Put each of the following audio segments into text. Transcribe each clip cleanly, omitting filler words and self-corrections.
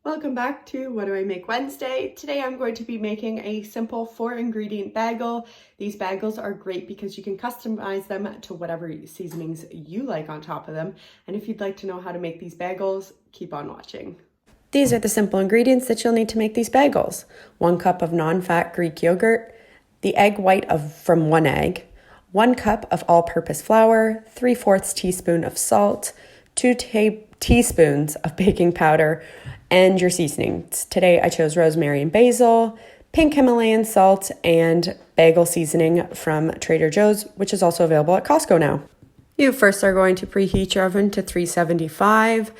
Welcome back to What Do I Make Wednesday. Today I'm going to be making a simple 4-ingredient bagel. These bagels are great because you can customize them to whatever seasonings you like on top of them. And if you'd like to know how to make these bagels, keep on watching. These are the simple ingredients that you'll need to make these bagels. 1 cup of non-fat Greek yogurt, the egg white from 1 egg, 1 cup of all-purpose flour, 3/4 teaspoon of salt, 2 teaspoons of baking powder, and your seasonings. Today I chose rosemary and basil, pink Himalayan salt, and bagel seasoning from Trader Joe's, which is also available at Costco now. You first are going to preheat your oven to 375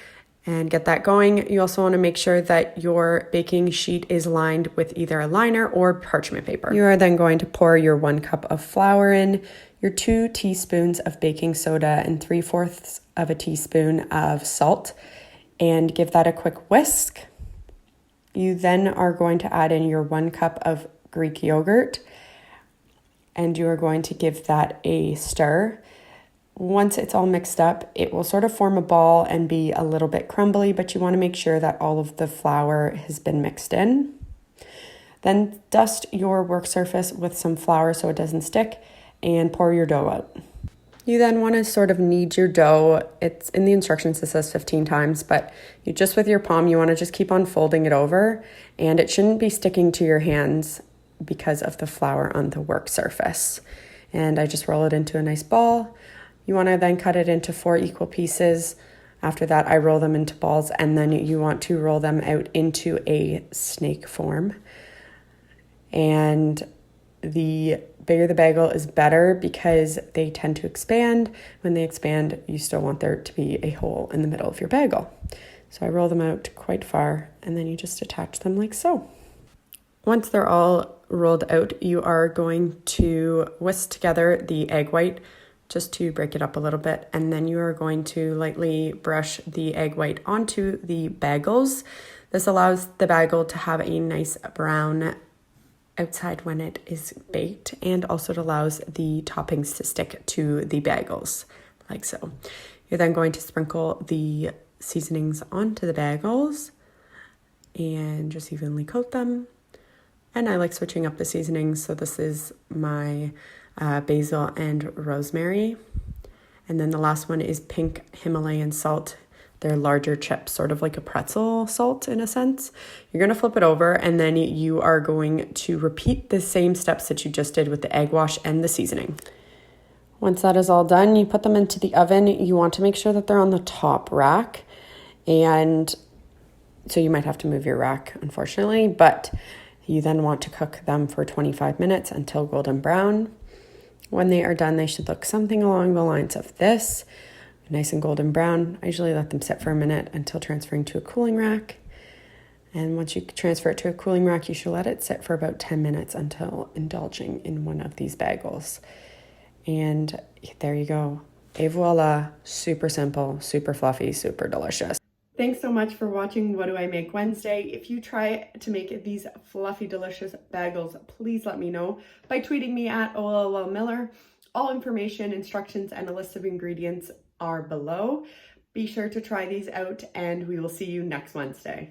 and get that going. You also want to make sure that your baking sheet is lined with either a liner or parchment paper. You are then going to pour your 1 cup of flour in, your 2 teaspoons of baking soda, and 3/4 of a teaspoon of salt, and give that a quick whisk. You then are going to add in your 1 cup of Greek yogurt, and you are going to give that a stir. Once it's all mixed up, it will sort of form a ball and be a little bit crumbly, but you want to make sure that all of the flour has been mixed in. Then dust your work surface with some flour so it doesn't stick, and pour your dough out. You then want to sort of knead your dough. It's in the instructions, it says 15 times, but you just with your palm, you want to just keep on folding it over, and it shouldn't be sticking to your hands because of the flour on the work surface. And I just roll it into a nice ball. You want to then cut it into 4 equal pieces. After that, I roll them into balls, and then you want to roll them out into a snake form. And the bigger the bagel is better because they tend to expand. When they expand, you still want there to be a hole in the middle of your bagel. So I roll them out quite far, and then you just attach them like so. Once they're all rolled out, you are going to whisk together the egg white just to break it up a little bit, and then you are going to lightly brush the egg white onto the bagels. This allows the bagel to have a nice brown outside when it is baked, and also it allows the toppings to stick to the bagels like so. You're then going to sprinkle the seasonings onto the bagels and just evenly coat them. And I like switching up the seasonings, so this is my basil and rosemary. And then the last one is pink Himalayan salt. They're larger chips, sort of like a pretzel salt in a sense. You're going to flip it over, and then you are going to repeat the same steps that you just did with the egg wash and the seasoning. Once that is all done, you put them into the oven. You want to make sure that they're on the top rack, and so you might have to move your rack, unfortunately, but you then want to cook them for 25 minutes until golden brown. When they are done, they should look something along the lines of this. Nice and golden brown. I usually let them sit for a minute until transferring to a cooling rack. And once you transfer it to a cooling rack, you should let it sit for about 10 minutes until indulging in one of these bagels. And there you go. Et voila. Super simple, super fluffy, super delicious. Thanks so much for watching What Do I Make Wednesday. If you try to make these fluffy, delicious bagels, please let me know by tweeting me at OLLMiller. All information, instructions, and a list of ingredients are below. Be sure to try these out, and we will see you next Wednesday.